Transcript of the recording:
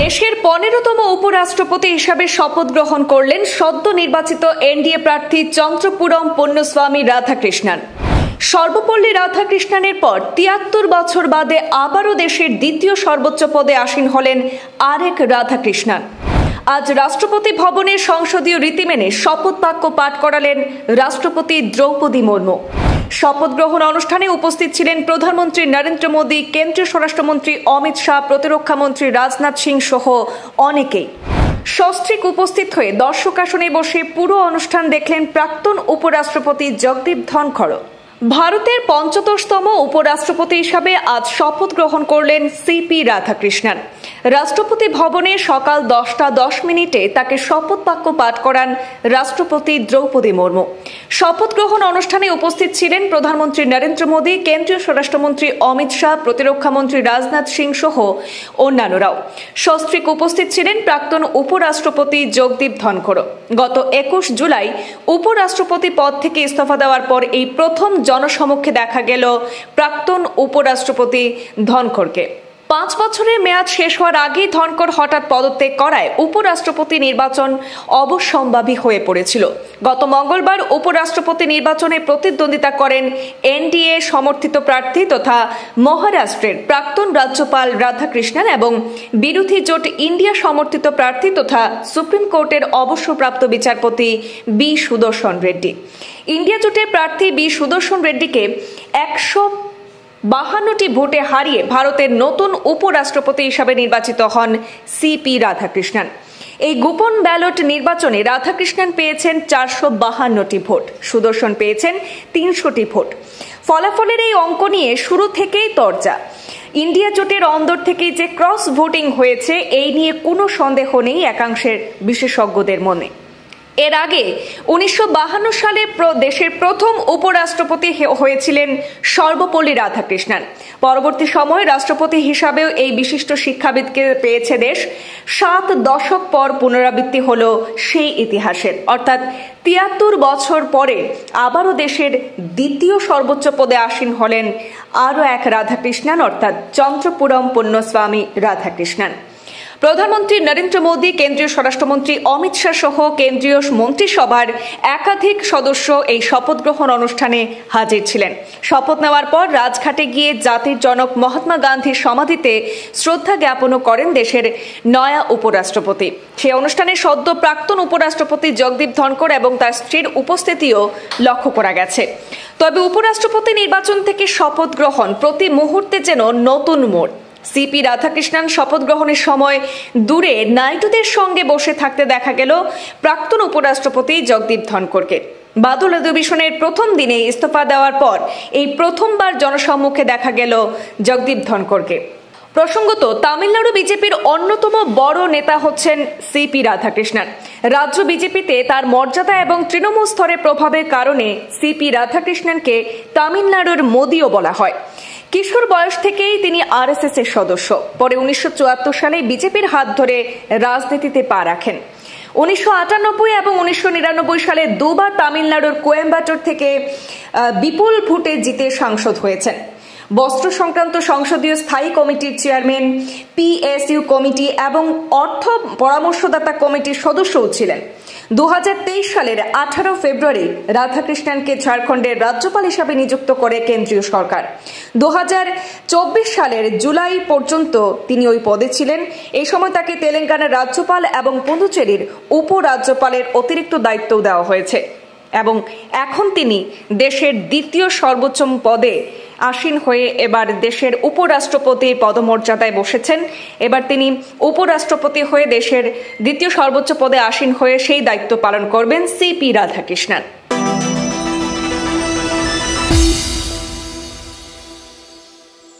দেশের 15তম উপরাষ্ট্রপতি হিসাবে শপথ গ্রহণ করলেন সদ্য নির্বাচিত এনডিএ প্রার্থী চন্দ্রপুরম পন্নুস্বামী রাধাকৃষ্ণন। সর্বপল্লী রাধাকৃষ্ণনের পর 73 বছর বাদে আবারও দেশের দ্বিতীয় সর্বোচ্চ পদে আসীন হলেন আরেক রাধাকৃষ্ণন। আজ রাষ্ট্রপতি ভবনের সংসদীয় রীতি মেনে শপথ বাক্য পাঠ করালেন রাষ্ট্রপতি দ্রৌপদী মুর্মু। শপথ গ্রহণ অনুষ্ঠানে উপস্থিত ছিলেন প্রধানমন্ত্রী নরেন্দ্র মোদী, কেন্দ্রীয় স্বরাষ্ট্রমন্ত্রী অমিত শাহ, প্রতিরক্ষা মন্ত্রী রাজনাথ সিং সহ অনেকেই। সস্ত্রীক উপস্থিত হয়ে দর্শক আসনে বসে পুরো অনুষ্ঠান দেখলেন প্রাক্তন উপরাষ্ট্রপতি জগদীপ ধনখড়। ভারতের 45তম উপরাষ্ট্রপতি হিসাবে আজ শপথ গ্রহণ করলেন সিপি রাধাকৃষ্ণন। রাষ্ট্রপতি ভবনে সকাল 10টা 10 তাকে শপথ বাক্য পাঠ করান রাষ্ট্রপতি দ্রৌপদী মুর্মু। শপথ গ্রহণ অনুষ্ঠানে উপস্থিত ছিলেন প্রধানমন্ত্রী নরেন্দ্র মোদী, কেন্দ্রীয় স্বরাষ্ট্রমন্ত্রী অমিত শাহ, প্রতিরক্ষা মন্ত্রী রাজনাথ সিং সহ অন্যান্যরাও। সস্ত্রীক উপস্থিত ছিলেন প্রাক্তন উপরাষ্ট্রপতি জগদীপ ধনখড়। গত 21 জুলাই উপরাষ্ট্রপতি পদ থেকে ইস্তফা দেওয়ার পর এই প্রথম জনসমক্ষে দেখা গেল প্রাক্তন উপরাষ্ট্রপতি ধনখড়কে। 5 বছরের মেয়াদ শেষ হওয়ার আগেই ধনখড় হঠাৎ পদত্যাগ করায় উপরাষ্ট্রপতি নির্বাচন অবশ্যম্ভাবী হয়ে পড়েছিল। গত মঙ্গলবার উপরাষ্ট্রপতি নির্বাচনে প্রতিদ্বন্দ্বিতা করেন এনডিএ সমর্থিত প্রার্থী তথা মহারাষ্ট্রের প্রাক্তন রাজ্যপাল রাধাকৃষ্ণন এবং বিরোধী জোট ইন্ডিয়া সমর্থিত প্রার্থী তথা সুপ্রিম কোর্টের অবসরপ্রাপ্ত বিচারপতি বি সুদর্শন রেড্ডি। ইন্ডিয়া জোটের প্রার্থী বি সুদর্শন রেড্ডিকে 152টি ভোটে হারিয়ে ভারতের নতুন উপরাষ্ট্রপতি হিসাবে নির্বাচিত হন সিপি রাধাকৃষ্ণন। এই গোপন ব্যালট নির্বাচনে রাধাকৃষ্ণন পেয়েছেন 452টি ভোট, সুদর্শন পেয়েছেন 300টি ভোট। ফলাফলের এই অঙ্ক নিয়ে শুরু থেকেই চর্চা। ইন্ডিয়া জোটের অন্দর থেকেই যে ক্রস ভোটিং হয়েছে এই নিয়ে কোনো সন্দেহ নেই একাংশের বিশেষজ্ঞদের মনে। এর আগে 1952 সালে দেশের প্রথম উপরাষ্ট্রপতি হয়েছিলেন সর্বপল্লী রাধাকৃষ্ণন। পরবর্তী সময়ে রাষ্ট্রপতি হিসাবেও এই বিশিষ্ট শিক্ষাবিদকে পেয়েছে দেশ। 7 দশক পর পুনরাবৃত্তি হল সেই ইতিহাসের, অর্থাৎ 73 বছর পরে আবারও দেশের দ্বিতীয় সর্বোচ্চ পদে আসীন হলেন আরও এক রাধাকৃষ্ণন, অর্থাৎ চন্দ্রপুরম পন্নুস্বামী রাধাকৃষ্ণন। প্রধানমন্ত্রী নরেন্দ্র মোদী, কেন্দ্রীয় স্বরাষ্ট্রমন্ত্রী অমিত শাহ সহ কেন্দ্রীয় মন্ত্রিসভার একাধিক সদস্য এই শপথ গ্রহণ অনুষ্ঠানে হাজির ছিলেন। শপথ নেওয়ার পর রাজঘাটে গিয়ে জাতির জনক মহাত্মা গান্ধীর সমাধিতে শ্রদ্ধা জ্ঞাপনও করেন দেশের নয়া উপরাষ্ট্রপতি। সেই অনুষ্ঠানে সদ্য প্রাক্তন উপরাষ্ট্রপতি জগদীপ ধনখড় এবং তার স্ত্রীর উপস্থিতিও লক্ষ্য করা গেছে। তবে উপরাষ্ট্রপতি নির্বাচন থেকে শপথ গ্রহণ প্রতি মুহূর্তে যেন নতুন মোড়। সিপি রাধাকৃষ্ণন শপথ গ্রহণের সময় দূরে নাইডুদের সঙ্গে বসে থাকতে দেখা গেল প্রাক্তন উপরাষ্ট্রপতি জগদীপ ধনখড়কে। বাদল অধিবেশনের প্রথম দিনে ইস্তফা দেওয়ার পর এই প্রথমবার জনসম্মুখে দেখা গেল জগদীপ ধনখড়কে। প্রসঙ্গত, তামিলনাড়ু বিজেপির অন্যতম বড় নেতা হচ্ছেন সিপি রাধাকৃষ্ণন। রাজ্য বিজেপিতে তার মর্যাদা এবং তৃণমূল স্তরের প্রভাবের কারণে সিপি রাধাকৃষ্ণনকে তামিলনাড়ুর মোদিও বলা হয়। কিশোর বয়স থেকেই তিনি আরএসএস এর সদস্য। পরে 1974 সালে বিজেপির হাত ধরে রাজনীতিতে পা রাখেন। 1998 এবং 1999 সালে দুবার তামিলনাড়ুর কোয়েম্বাটোর থেকে বিপুল ভোটে জিতে সাংসদ হয়েছেন। বস্ত্র সংক্রান্ত সংসদীয় স্থায়ী কমিটির চেয়ারম্যান, পিএসইউ কমিটি এবং অর্থ পরামর্শদাতা কমিটির সদস্যও ছিলেন। 2023 সালের 18 ফেব্রুয়ারি রাধাকৃষ্ণনকে ঝাড়খণ্ডের রাজ্যপাল হিসাবে নিযুক্ত করে কেন্দ্রীয় সরকার। 2024 সালের জুলাই পর্যন্ত তিনি ওই পদে ছিলেন। এই সময় তাকে তেলেঙ্গানার রাজ্যপাল এবং পুদুচেরির উপরাজ্যপালের অতিরিক্ত দায়িত্বও দেওয়া হয়েছে এবং এখন তিনি দেশের দ্বিতীয় সর্বোচ্চ পদে আসীন হয়ে এবার দেশের উপরাষ্ট্রপতির পদমর্যাদায় বসেছেন। এবার তিনি উপরাষ্ট্রপতি হয়ে দেশের দ্বিতীয় সর্বোচ্চ পদে আসীন হয়ে সেই দায়িত্ব পালন করবেন সিপি রাধাকৃষ্ণন।